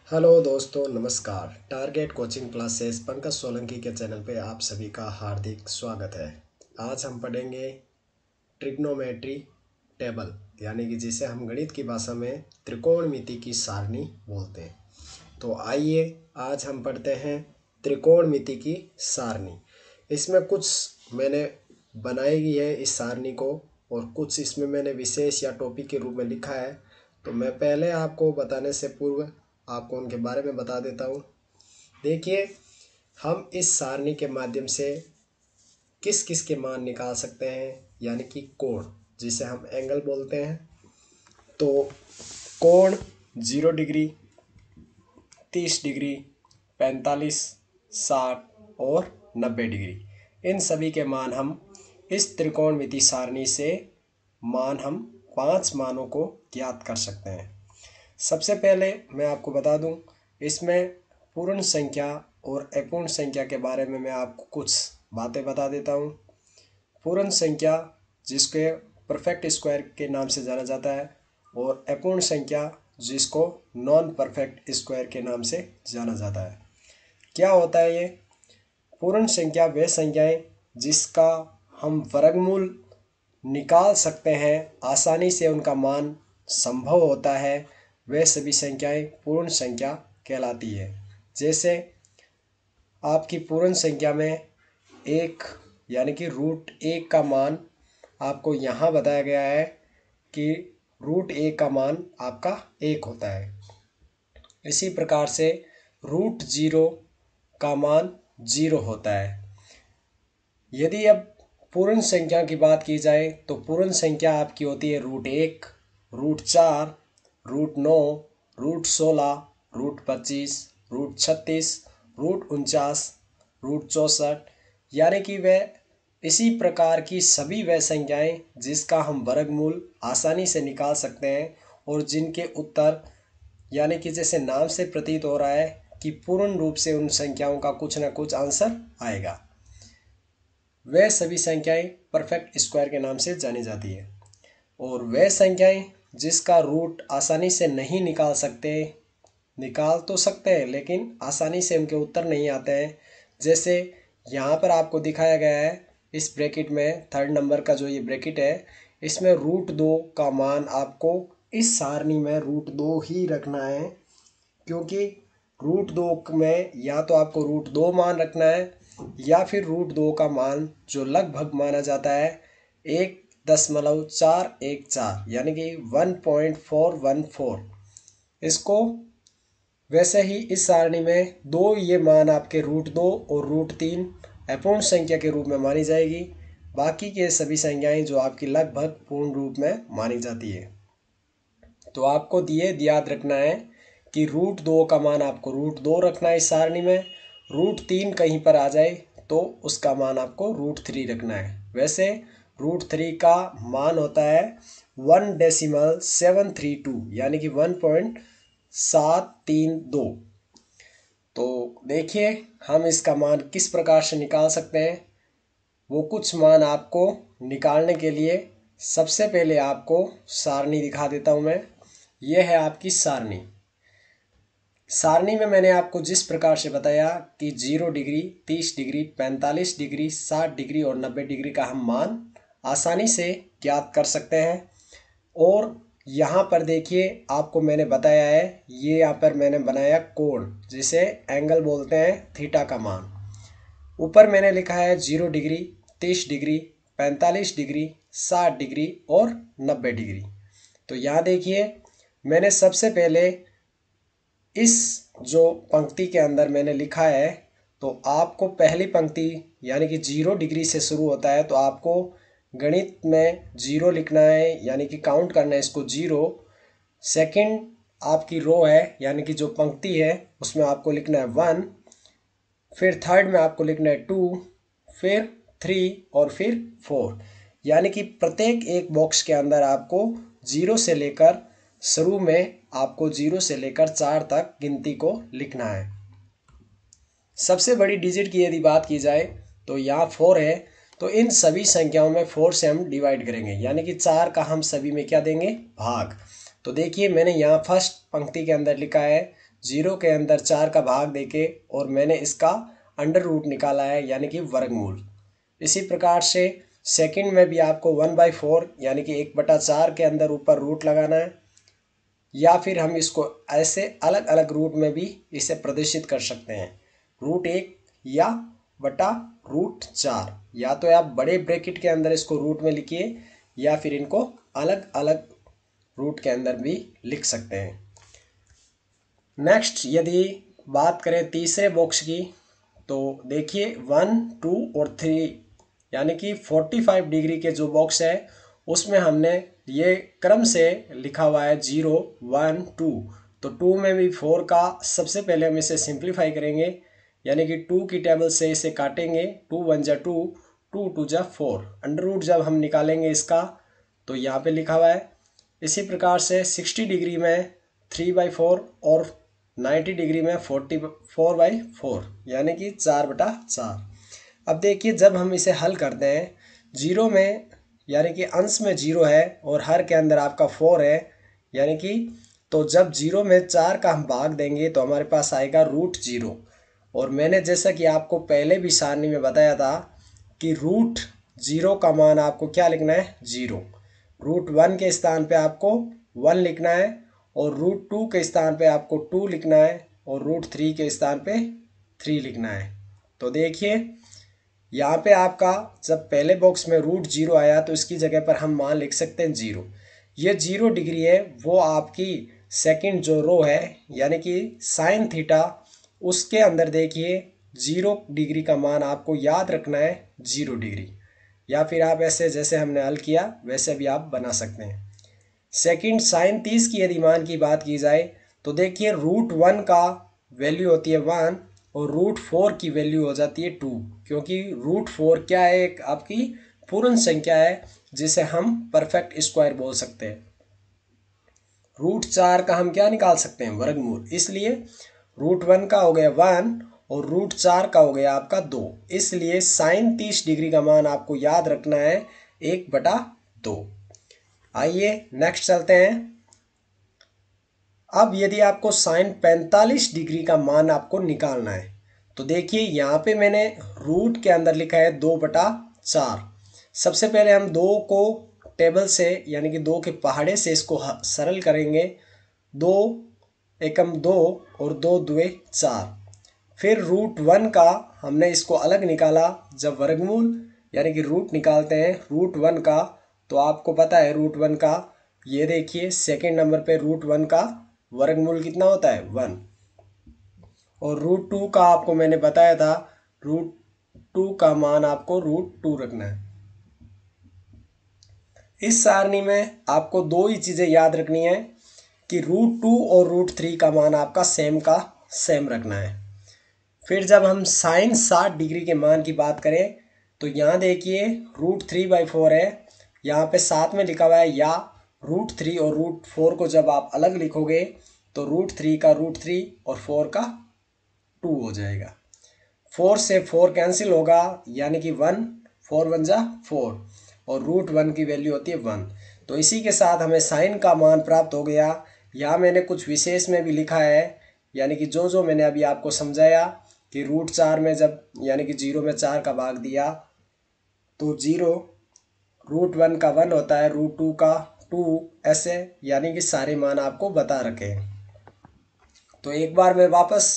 Hello दोस्तों, नमस्कार। Target coaching classes Pankaj Solanki के चैनल पे आप सभी का हार्दिक स्वागत है। आज हम पढ़ेंगे ट्रिग्नोमेट्री टेबल, यानी कि जिसे हम गणित की भाषा में त्रिकोणमिति की सारणी बोलते हैं। तो आइए आज हम पढ़ते हैं त्रिकोणमिति की सारणी। इसमें कुछ मैंने बनाई गई है इस सारणी को, और कुछ इसमें मैंने विशेष या टॉपिक के रूप में लिखा है। तो मैं पहले आपको बताने से पूर्व आपको उनके बारे में बता देता हूँ। देखिए, हम इस सारणी के माध्यम से किस किस के मान निकाल सकते हैं, यानी कि कोण, जिसे हम एंगल बोलते हैं। तो कोण 0 डिग्री, 30 डिग्री, 45, 60 और 90 डिग्री, इन सभी के मान हम इस त्रिकोणमिति सारणी से हम 5 मानों को ज्ञात कर सकते हैं। सबसे पहले मैं आपको बता दूं, इसमें पूर्ण संख्या और अपूर्ण संख्या के बारे में मैं आपको कुछ बातें बता देता हूं। पूर्ण संख्या जिसके परफेक्ट स्क्वायर के नाम से जाना जाता है, और अपूर्ण संख्या जिसको नॉन परफेक्ट स्क्वायर के नाम से जाना जाता है। क्या होता है ये? पूर्ण संख्या वे संख्याएं जिसका हम वर्गमूल निकाल सकते हैं, आसानी से उनका मान संभव होता है, वे सभी संख्याएं पूर्ण संख्या कहलाती है। जैसे आपकी पूर्ण संख्या में एक यानी कि √1 का मान आपको यहाँ बताया गया है कि √1 का मान आपका 1 होता है। इसी प्रकार से √0 का मान 0 होता है। यदि अब पूर्ण संख्या की बात की जाए तो पूर्ण संख्या आपकी होती है √1, √4, √9, √16, √25, √36, √49, √64, यानी कि वह इसी प्रकार की सभी वह संख्याएं जिसका हम वर्गमूल आसानी से निकाल सकते हैं, और जिनके उत्तर यानी कि जैसे नाम से प्रतीत हो रहा है कि पूर्ण रूप से उन संख्याओं का कुछ ना कुछ आंसर आएगा, वह सभी संख्याएं परफेक्ट स्क्वायर के नाम से जानी जाती है। और वह संख्याएं जिसका रूट आसानी से नहीं निकाल तो सकते हैं, लेकिन आसानी से उनके उत्तर नहीं आते हैं। जैसे यहाँ पर आपको दिखाया गया है इस ब्रैकेट में, 3rd नंबर का जो ये ब्रैकेट है, इसमें √2 का मान आपको इस सारणी में √2 ही रखना है, क्योंकि √2 में या तो आपको √2 मान रखना है, या फिर √2 का मान जो लगभग माना जाता है 1.414, यानी कि 1.414। इसको वैसे ही इस सारणी में ये मान आपके √2 और √3 अपूर्ण संख्या के रूप में मानी जाएगी। बाकी के सभी संख्याएं जो आपकी लगभग पूर्ण रूप में मानी जाती है। तो आपको याद रखना है कि √2 का मान आपको √2 रखना है इस सारणी में। √3 कहीं पर आ जाए तो उसका मान आपको √3 रखना है। वैसे √3 का मान होता है 1.732, यानी कि 1.732। तो देखिए हम इसका मान किस प्रकार से निकाल सकते हैं। वो कुछ मान आपको निकालने के लिए सबसे पहले आपको सारणी दिखा देता हूं मैं। यह है आपकी सारणी। सारणी में मैंने आपको जिस प्रकार से बताया कि 0 डिग्री, 30 डिग्री, 45 डिग्री, 60 डिग्री और 90 डिग्री का हम मान आसानी से ज्ञात कर सकते हैं। और यहाँ पर देखिए आपको मैंने बताया है, ये यहाँ पर मैंने बनाया कोण, जिसे एंगल बोलते हैं, थीटा का मान। ऊपर मैंने लिखा है 0 डिग्री, 30 डिग्री, 45 डिग्री, 60 डिग्री और 90 डिग्री। तो यहाँ देखिए मैंने सबसे पहले इस जो पंक्ति के अंदर मैंने लिखा है, तो आपको पहली पंक्ति यानी कि 0 डिग्री से शुरू होता है, तो आपको गणित में 0 लिखना है, यानी कि काउंट करना है इसको 0। सेकंड आपकी रो है, यानी कि जो पंक्ति है उसमें आपको लिखना है 1। फिर थर्ड में आपको लिखना है 2, फिर 3 और फिर 4, यानी कि प्रत्येक एक बॉक्स के अंदर आपको 0 से लेकर शुरू में आपको 0 से लेकर 4 तक गिनती को लिखना है। सबसे बड़ी डिजिट की यदि बात की जाए तो यहाँ 4 है, तो इन सभी संख्याओं में 4 से हम डिवाइड करेंगे, यानी कि 4 का हम सभी में क्या देंगे? भाग। तो देखिए मैंने यहाँ फर्स्ट पंक्ति के अंदर लिखा है जीरो के अंदर 4 का भाग देके और मैंने इसका अंडर रूट निकाला है यानी कि वर्गमूल। इसी प्रकार से सेकंड में भी आपको 1/4 यानी कि 1/4 के अंदर ऊपर रूट लगाना है, या फिर हम इसको ऐसे अलग अलग रूट में भी इसे प्रदर्शित कर सकते हैं, √1 या बटा √4। या तो आप बड़े ब्रैकेट के अंदर इसको रूट में लिखिए या फिर इनको अलग अलग रूट के अंदर भी लिख सकते हैं। नेक्स्ट यदि बात करें तीसरे बॉक्स की, तो देखिए 1, 2 और 3 यानी कि 45 डिग्री के जो बॉक्स है उसमें हमने ये क्रम से लिखा हुआ है 0, 1, 2। तो 2 में भी 4 का सबसे पहले हम इसे सिंप्लीफाई करेंगे यानी कि 2 की टेबल से इसे काटेंगे। 2 1 जा 2, 2 2 जा 4। अंडर रूट जब हम निकालेंगे इसका तो यहाँ पे लिखा हुआ है। इसी प्रकार से 60 डिग्री में 3/4 और 90 डिग्री में 4/4 यानी कि 4/4। अब देखिए जब हम इसे हल करते हैं, जीरो में यानी कि अंश में 0 है और हर के अंदर आपका 4 है, यानी कि तो जब 0 में 4 का हम भाग देंगे तो हमारे पास आएगा √0। और मैंने जैसा कि आपको पहले भी सारणी में बताया था कि √0 का मान आपको क्या लिखना है, 0। √1 के स्थान पे आपको 1 लिखना है और √2 के स्थान पे आपको 2 लिखना है और √3 के स्थान पे 3 लिखना है। तो देखिए यहाँ पे आपका जब पहले बॉक्स में √0 आया तो इसकी जगह पर हम मान लिख सकते हैं 0। ये 0 डिग्री है, वो आपकी सेकंड जो रो है यानी कि साइन थीटा, उसके अंदर देखिए 0 डिग्री का मान आपको याद रखना है 0 डिग्री, या फिर आप ऐसे जैसे हमने हल किया वैसे भी आप बना सकते हैं। सेकंड साइन 30 की यदि मान की बात की जाए तो देखिए √1 का वैल्यू होती है 1 और √4 की वैल्यू हो जाती है 2, क्योंकि √4 क्या है, एक आपकी पूर्ण संख्या है जिसे हम परफेक्ट स्क्वायर बोल सकते हैं। √4 का हम क्या निकाल सकते हैं, वर्गमूल। इसलिए √1 का हो गया 1 और √4 का हो गया आपका 2। इसलिए साइन 30 डिग्री का मान आपको याद रखना है 1/2। आइए नेक्स्ट चलते हैं। अब यदि आपको साइन 45 डिग्री का मान आपको निकालना है तो देखिए यहाँ पे मैंने रूट के अंदर लिखा है 2/4। सबसे पहले हम 2 को टेबल से यानी कि 2 के पहाड़े से इसको सरल करेंगे। 2 एकम 2 और 2 दुए 4। फिर √1 का हमने इसको अलग निकाला। जब वर्गमूल यानी कि रूट निकालते हैं √1 का तो आपको पता है √1 का, ये देखिए सेकंड नंबर पे √1 का वर्गमूल कितना होता है, 1। और √2 का आपको मैंने बताया था √2 का मान आपको √2 रखना है। इस सारणी में आपको दो ही चीजें याद रखनी है कि √2 और √3 का मान आपका सेम का सेम रखना है। फिर जब हम साइन 60 डिग्री के मान की बात करें तो यहाँ देखिए √3/4 है, यहाँ पे साथ में लिखा हुआ है, या √3 और √4 को जब आप अलग लिखोगे तो √3 का √3 और 4 का 2 हो जाएगा। 4 से 4 कैंसिल होगा यानी कि 1, 4 1 जा 4 और √1 की वैल्यू होती है 1। तो इसी के साथ हमें साइन का मान प्राप्त हो गया। यहाँ मैंने कुछ विशेष में भी लिखा है, यानी कि जो मैंने अभी आपको समझाया कि √4 में जब यानी कि 0 में 4 का भाग दिया तो 0, √1 का 1 होता है, √2 का 2, ऐसे यानी कि सारे मान आपको बता रखे हैं। तो एक बार मैं वापस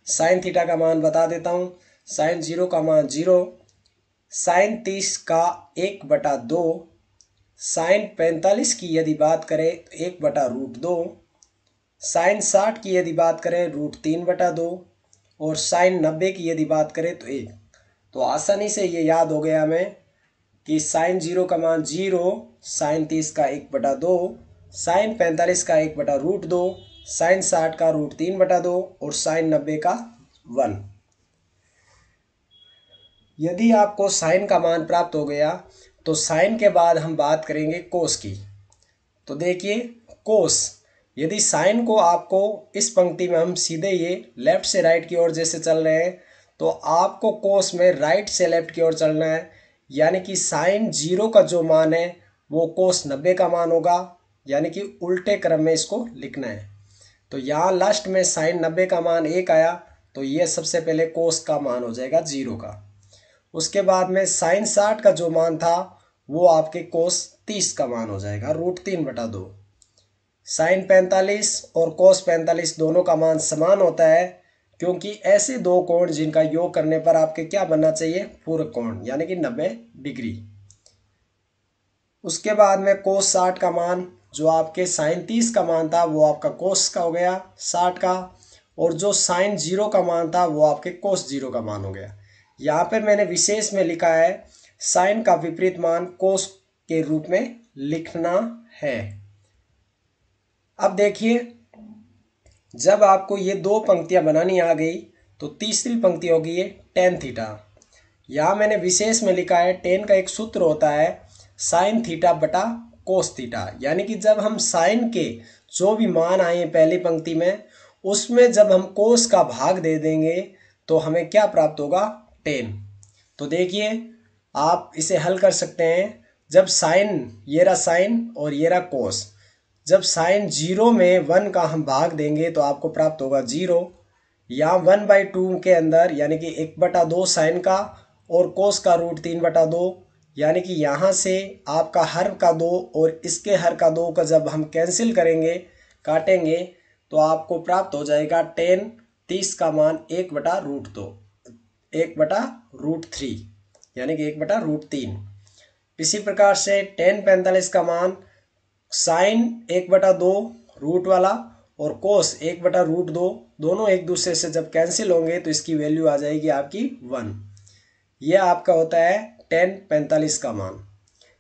साइन थीटा का मान बता देता हूँ। साइन 0 का मान 0, साइन 30 का 1/2, साइन 45 की यदि बात करें तो 1/√2, साइन 60 की यदि बात करें √3/2 और साइन 90 की यदि बात करें तो 1। तो आसानी से ये याद हो गया हमें कि साइन 0 का मान 0, साइन 30 का 1/2, साइन 45 का 1/√2, साइन 60 का √3/2 और साइन 90 का 1। यदि आपको साइन का मान प्राप्त हो गया तो साइन के बाद हम बात करेंगे कोस की। तो देखिए कोस, यदि साइन को आपको इस पंक्ति में हम सीधे ये लेफ्ट से राइट की ओर जैसे चल रहे हैं तो आपको कोस में राइट से लेफ्ट की ओर चलना है, यानी कि साइन 0 का जो मान है वो कोस 90 का मान होगा, यानी कि उल्टे क्रम में इसको लिखना है। तो यहाँ लास्ट में साइन 90 का मान 1 आया, तो ये सबसे पहले कोस का मान हो जाएगा 0 का। उसके बाद में साइन 60 का जो मान था वो आपके कोस 30 का मान हो जाएगा √3/2। साइन 45 और कोस 45 दोनों का मान समान होता है, क्योंकि ऐसे दो कोण जिनका योग करने पर आपके क्या बनना चाहिए, पूरक कोण, यानी कि 90 डिग्री। उसके बाद में कोस 60 का मान जो आपके साइन 30 का मान था वो आपका कोस का हो गया 60 का, और जो साइन 0 का मान था वो आपके कोस 0 का मान हो गया। यहाँ पर मैंने विशेष में लिखा है साइन का विपरीत मान कोस के रूप में लिखना है। अब देखिए, जब आपको ये दो पंक्तियां बनानी आ गई तो तीसरी पंक्ति होगी ये टेन थीटा। यहाँ मैंने विशेष में लिखा है टेन का एक सूत्र होता है साइन थीटा बटा कोस थीटा, यानी कि जब हम साइन के जो भी मान आए पहली पंक्ति में उसमें जब हम कोस का भाग दे देंगे तो हमें क्या प्राप्त होगा, टेन। तो देखिए आप इसे हल कर सकते हैं। जब साइन, ये रहा साइन और ये रहा कोस, जब साइन 0 में 1 का हम भाग देंगे तो आपको प्राप्त होगा 0। यहाँ 1/2 के अंदर यानी कि 1/2 साइन का और कोस का √3/2, यानी कि यहाँ से आपका हर का 2 और इसके हर का 2 का जब हम कैंसिल करेंगे, काटेंगे, तो आपको प्राप्त हो जाएगा टेन 30 का मान 1/√2, 1/√3, यानी कि 1/√3। इसी प्रकार से टेन 45 का मान साइन 1/2 रूट वाला और कोस 1/√2 दोनों एक दूसरे से जब कैंसिल होंगे तो इसकी वैल्यू आ जाएगी आपकी 1। यह आपका होता है टेन 45 का मान।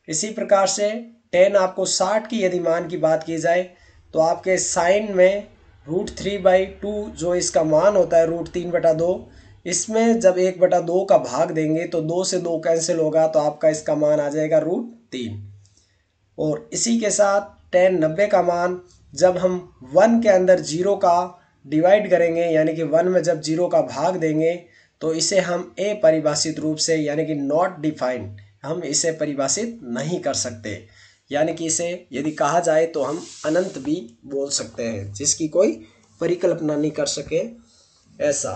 इसी प्रकार से टेन आपको 60 की यदि मान की बात की जाए तो आपके साइन में √3/2 जो इसका मान होता है √3/2, इसमें जब 1/2 का भाग देंगे तो 2 से 2 कैंसिल होगा तो आपका इसका मान आ जाएगा √3। और इसी के साथ टेन 90 का मान जब हम 1 के अंदर 0 का डिवाइड करेंगे, यानी कि 1 में जब 0 का भाग देंगे तो इसे हम अपरिभाषित रूप से यानी कि नॉट डिफाइंड, हम इसे परिभाषित नहीं कर सकते, यानी कि इसे यदि कहा जाए तो हम अनंत भी बोल सकते हैं, जिसकी कोई परिकल्पना नहीं कर सके ऐसा।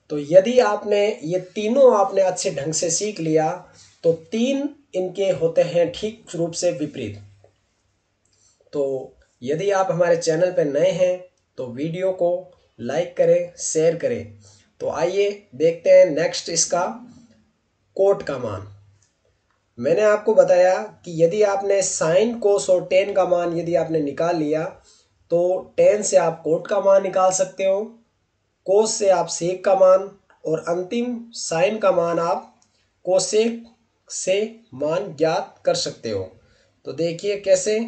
तो यदि आपने ये तीनों आपने अच्छे ढंग से सीख लिया तो तीन इनके होते हैं ठीक रूप से विपरीत। तो यदि आप हमारे चैनल पर नए हैं तो वीडियो को लाइक करें, शेयर करें। तो आइए देखते हैं नेक्स्ट इसका कोट का मान। मैंने आपको बताया कि यदि आपने साइन कोस और टेन का मान यदि आपने निकाल लिया तो टेन से आप कोट का मान निकाल सकते हो, कोस से आप सेक का मान, और अंतिम साइन का मान आप कोसेक से मान ज्ञात कर सकते हो। तो देखिए कैसे,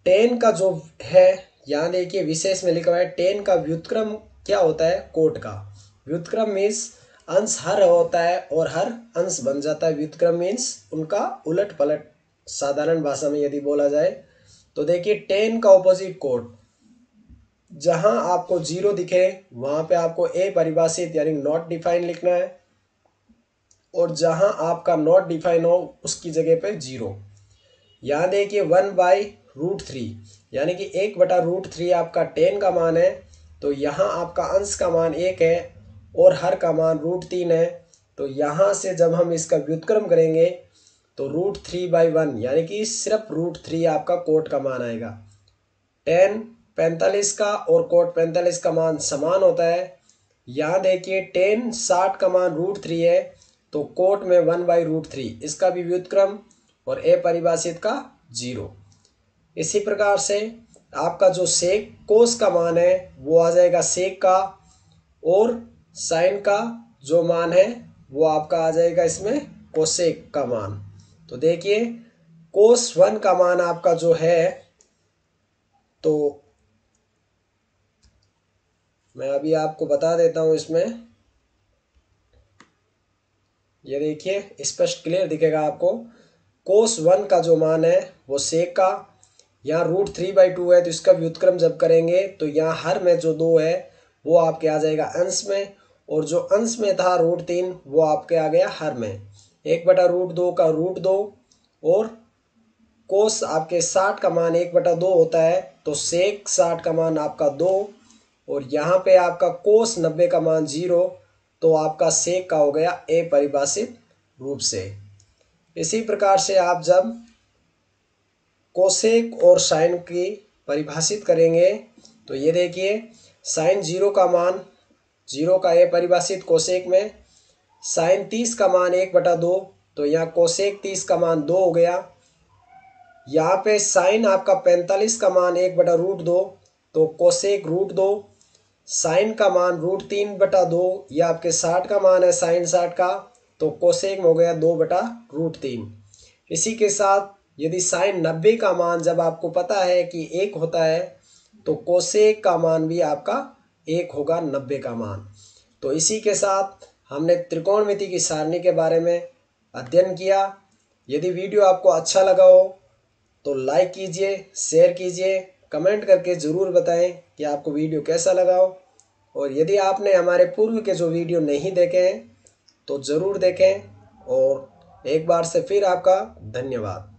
टेन का जो है यहाँ देखिए विशेष में लिखा हुआ है टेन का व्युत्क्रम क्या होता है, कोट का। व्युत्क्रम मीन्स अंश हर होता है और हर अंश बन जाता है। व्युत्क्रम मीन्स उनका उलट पलट, साधारण भाषा में यदि बोला जाए तो देखिए टेन का ऑपोजिट कोट, जहां आपको 0 दिखे वहां पे आपको अपरिभाषित यानी नॉट डिफाइन लिखना है, और जहां आपका नॉट डिफाइन हो उसकी जगह पे 0। यहाँ देखिए 1/√3 यानी कि 1/√3 आपका टेन का मान है, तो यहाँ आपका अंश का मान 1 है और हर का मान √3 है। तो यहाँ से जब हम इसका व्युत्क्रम करेंगे तो √3/1 यानी कि सिर्फ √3 आपका कोट का मान आएगा। टेन 45 का और कोट 45 का मान समान होता है। यहाँ देखिए टेन 60 का मान √3 है तो कोट में 1/√3, इसका भी व्युत्क्रम और अपरिभाषित का 0। इसी प्रकार से आपका जो सेक कोस का मान है वो आ जाएगा सेक का, और साइन का जो मान है वो आपका आ जाएगा इसमें कोसेक का मान। तो देखिए कोस 1 का मान आपका जो है, तो मैं अभी आपको बता देता हूं इसमें, ये देखिए स्पष्ट क्लियर दिखेगा आपको। कोस 1 का जो मान है वो सेक का, यहाँ √3/2 है तो इसका व्युत्क्रम जब करेंगे तो यहाँ हर में जो 2 है वो आपके आ जाएगा अंश में, और जो अंश में था √3 वो आपके आ गया हर में। 1/√2 का √2, और कोस आपके 60 का मान 1/2 होता है तो सेक 60 का मान आपका 2 और यहाँ पे आपका कोस 90 का मान 0, तो आपका सेक का हो गया अपरिभाषित रूप से। इसी प्रकार से आप जब कोसेक और साइन की परिभाषित करेंगे तो ये देखिए साइन 0 का मान 0 का अपरिभाषित कोसेक में, साइन 30 का मान 1/2, तो यहाँ कोसेक 30 का मान 2 हो गया। यहाँ पे साइन आपका 45 का मान 1/√2, तो कोसेक √2, साइन का मान √3/2, ये आपके 60 का मान है साइन 60 का, तो कोसेक में हो गया 2/√3। इसी के साथ यदि साइन 90 का मान जब आपको पता है कि 1 होता है तो कोसेक का मान भी आपका 1 होगा 90 का मान। तो इसी के साथ हमने त्रिकोणमिति की सारणी के बारे में अध्ययन किया। यदि वीडियो आपको अच्छा लगा हो तो लाइक कीजिए, शेयर कीजिए, कमेंट करके ज़रूर बताएं कि आपको वीडियो कैसा लगा हो। और यदि आपने हमारे पूर्व के जो वीडियो नहीं देखे हैं तो ज़रूर देखें। और एक बार से फिर आपका धन्यवाद।